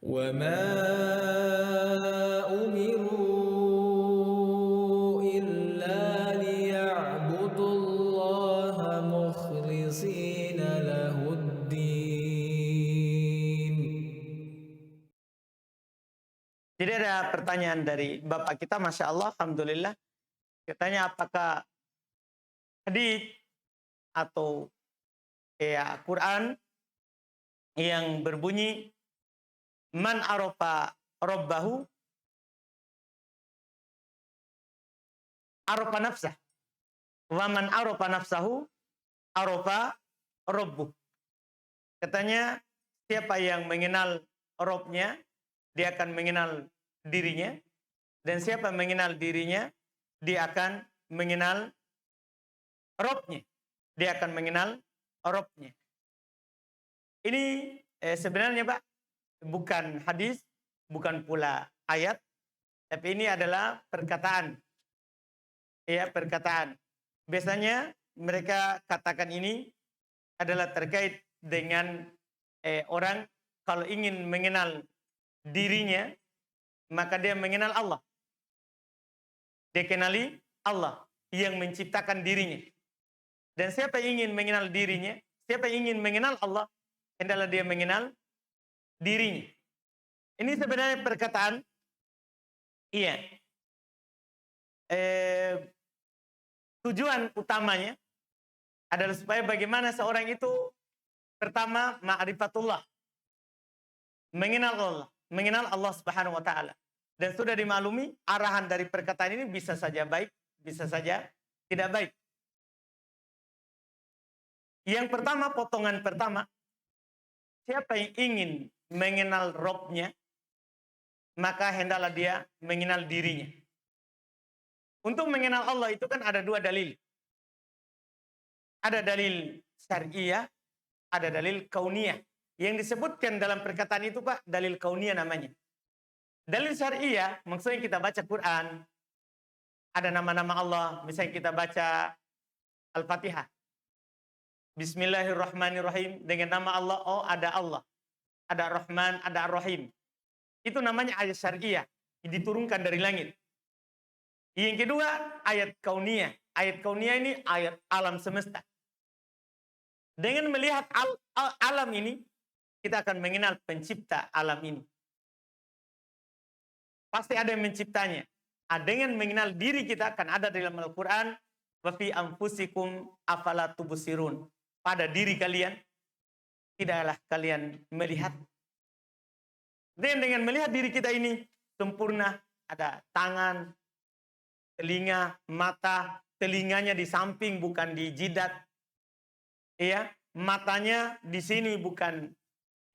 وما أمروا إلا ليعبدوا الله مخلصين له الدين. Jadi ada pertanyaan dari Bapak kita, Masya Allah, Alhamdulillah. Katanya apakah hadits atau Quran yang berbunyi man arafa rabbahu arafa nafsah wa man arafa nafsahu arafa rabbuh. Katanya siapa yang mengenal Robnya, dia akan mengenal dirinya, dan siapa yang mengenal dirinya, dia akan mengenal Robnya. Dia akan mengenal Robnya. Ini sebenarnya Pak, bukan hadis, bukan pula ayat, tapi ini adalah perkataan. Ya, perkataan. Biasanya mereka katakan ini adalah terkait dengan orang kalau ingin mengenal dirinya, maka dia mengenal Allah. Dia kenali Allah yang menciptakan dirinya. Dan siapa yang ingin mengenal dirinya, siapa yang ingin mengenal Allah, hendaklah dia mengenal dirinya. Ini sebenarnya perkataan, iya. Tujuan utamanya adalah supaya bagaimana seorang itu pertama ma'rifatullah, mengenal Allah Subhanahu wa taala. Dan sudah dimaklumi arahan dari perkataan ini bisa saja baik, bisa saja tidak baik. Yang pertama, potongan pertama, siapa yang ingin mengenal Robnya, maka hendaklah dia mengenal dirinya. Untuk mengenal Allah itu kan ada dua dalil. Ada dalil syariah, ada dalil kauniyah. Yang disebutkan dalam perkataan itu Pak, dalil kauniyah namanya. Dalil syariah, maksudnya kita baca Quran, ada nama-nama Allah, misalnya kita baca Al-Fatihah. Bismillahirrahmanirrahim, dengan nama Allah, oh ada Allah. Ada Rahman, ada Ar-Rahim. Itu namanya ayat syariah, diturunkan dari langit. Yang kedua, ayat kauniyah. Ayat kauniyah ini ayat alam semesta. Dengan melihat alam ini, kita akan mengenal pencipta alam ini. Pasti ada yang menciptanya. Dengan mengenal diri kita akan ada dalam Al-Quran, wa fi anfusikum afala tubsirun. Pada diri kalian, tidaklah kalian melihat. Dan dengan melihat diri kita ini sempurna, ada tangan, telinga, mata, telinganya di samping bukan di jidat. Ya, matanya di sini bukan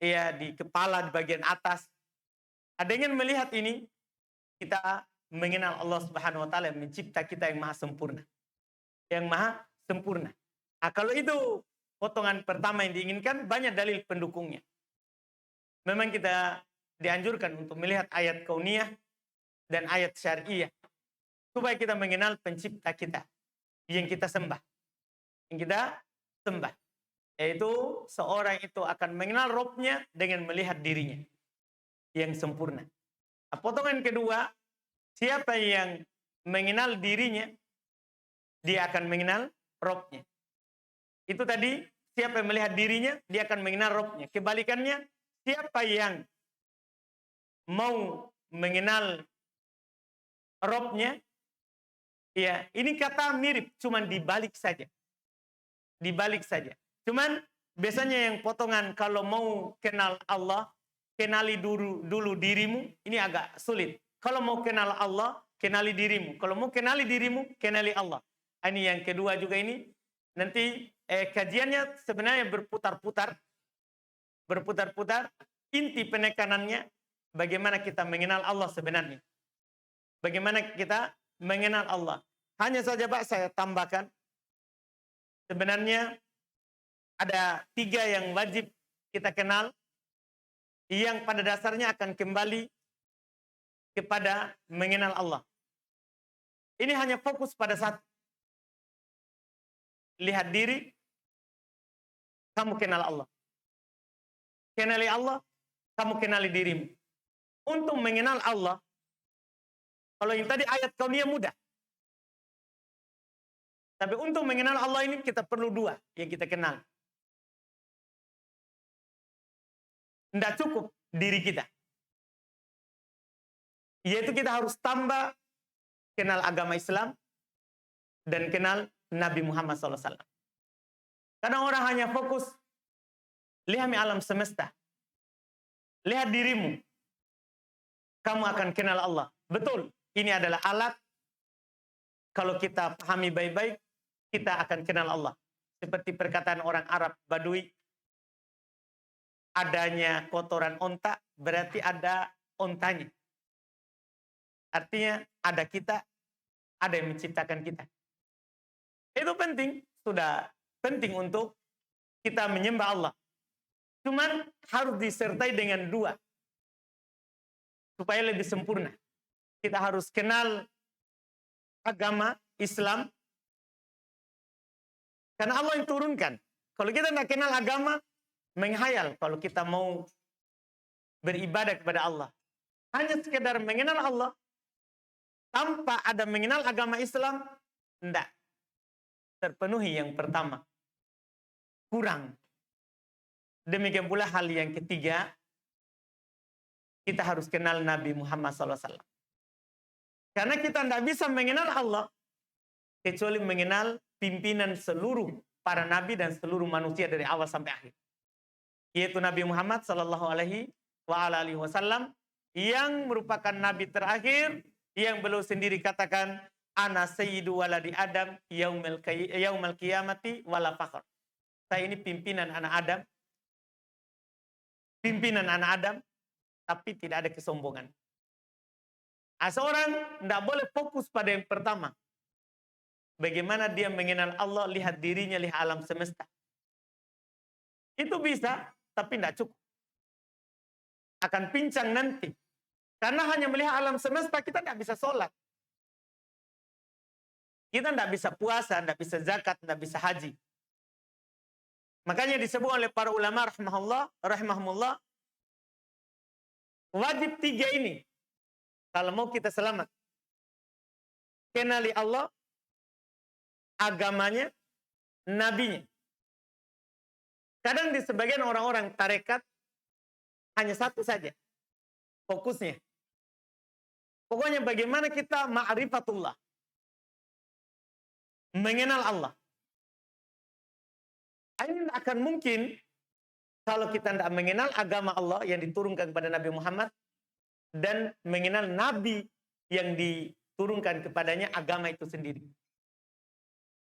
ya di kepala di bagian atas. Dengan melihat ini kita mengenal Allah Subhanahu wa taala yang mencipta kita yang maha sempurna. Yang maha sempurna. Nah, kalau itu potongan pertama yang diinginkan, banyak dalil pendukungnya. Memang kita dianjurkan untuk melihat ayat kauniyah dan ayat syariah supaya kita mengenal pencipta kita yang kita sembah. Yang kita sembah. Yaitu seorang itu akan mengenal Robnya dengan melihat dirinya yang sempurna. Nah, potongan kedua, siapa yang mengenal dirinya, dia akan mengenal Robnya. Itu tadi, siapa yang melihat dirinya, dia akan mengenal Robnya. Kebalikannya, siapa yang mau mengenal Robnya, ya ini kata mirip, cuman dibalik saja. Dibalik saja. Cuman biasanya yang potongan kalau mau kenal Allah, kenali dulu dirimu, ini agak sulit. Kalau mau kenal Allah, kenali dirimu. Kalau mau kenali dirimu, kenali Allah. Ini yang kedua juga ini. Nanti kajiannya sebenarnya berputar-putar. Berputar-putar. Inti penekanannya, bagaimana kita mengenal Allah sebenarnya. Bagaimana kita mengenal Allah. Hanya saja Pak saya tambahkan. Sebenarnya ada 3 yang wajib kita kenal, yang pada dasarnya akan kembali kepada mengenal Allah. Ini hanya fokus pada satu. Lihat diri, kamu kenal Allah. Kenali Allah, kamu kenali dirimu. untuk mengenal Allah, kalau yang tadi ayat kauniyah mudah. Tapi untuk mengenal Allah ini kita perlu dua yang kita kenal. Tidak cukup diri kita. Yaitu kita harus tambah kenal agama Islam dan kenal Nabi Muhammad SAW. Kadang orang hanya fokus, lihat alam semesta. Lihat dirimu. Kamu akan kenal Allah. Betul, ini adalah alat. Kalau kita pahami baik-baik, kita akan kenal Allah. Seperti perkataan orang Arab Badui, adanya kotoran onta, berarti ada ontanya. Artinya ada kita, ada yang menciptakan kita. Itu penting, sudah penting untuk kita menyembah Allah. Cuman harus disertai dengan dua. Supaya lebih sempurna. Kita harus kenal agama Islam. Karena Allah yang turunkan. Kalau kita tidak kenal agama, menghayal kalau kita mau beribadah kepada Allah. Hanya sekedar mengenal Allah, tanpa ada mengenal agama Islam, tidak terpenuhi yang pertama. Kurang. Demikian pula hal yang ketiga, kita harus kenal Nabi Muhammad SAW. Karena kita tidak bisa mengenal Allah, kecuali mengenal pimpinan seluruh para nabi dan seluruh manusia dari awal sampai akhir. Yaitu Nabi Muhammad SAW yang merupakan nabi terakhir, yang beliau sendiri katakan, ana sayyidu waladi Adam yaumal qiyamati wala fakhr. Saya ini pimpinan anak Adam. Pimpinan anak Adam, tapi tidak ada kesombongan. Seorang tidak boleh fokus pada yang pertama. Bagaimana dia mengenal Allah, lihat dirinya, lihat alam semesta. Itu bisa, tapi tidak cukup. Akan pincang nanti. Karena hanya melihat alam semesta, kita tidak bisa sholat. Kita tidak bisa puasa, tidak bisa zakat, tidak bisa haji. Makanya disebut oleh para ulama rahimahumullah, wajib tiga ini. Kalau mau kita selamat. Kenali Allah, agamanya, nabinya. Kadang di sebagian orang-orang tarekat hanya satu saja fokusnya. Pokoknya bagaimana kita ma'rifatullah, mengenal Allah. Ini tidak akan mungkin kalau kita tidak mengenal agama Allah yang diturunkan kepada Nabi Muhammad dan mengenal nabi yang diturunkan kepadanya agama itu sendiri.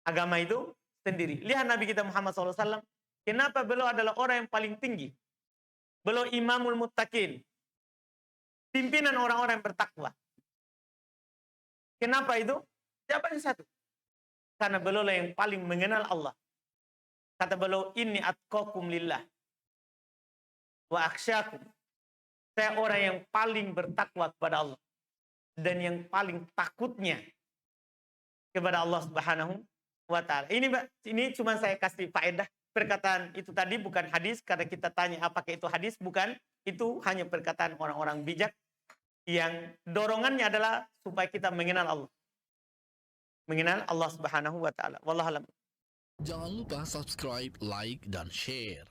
Agama itu sendiri. Lihat Nabi kita Muhammad SAW. Kenapa beliau adalah orang yang paling tinggi? Beliau imamul muttaqin. Pimpinan orang-orang yang bertakwa. Kenapa itu? Jawabannya satu. Karena beliau yang paling mengenal Allah. Kata beliau, inni atqakum lillah. Wa akhsyakum. Saya orang yang paling bertakwa kepada Allah. Dan yang paling takutnya kepada Allah Subhanahu wa ta'ala. Ini cuma saya kasih faedah. Perkataan itu tadi bukan hadis. Karena kita tanya apakah itu hadis. Bukan. Itu hanya perkataan orang-orang bijak. Yang dorongannya adalah supaya kita mengenal Allah. Mengenal Allah Subhanahu wa ta'ala. Wallahualam. Jangan lupa subscribe, like, dan share.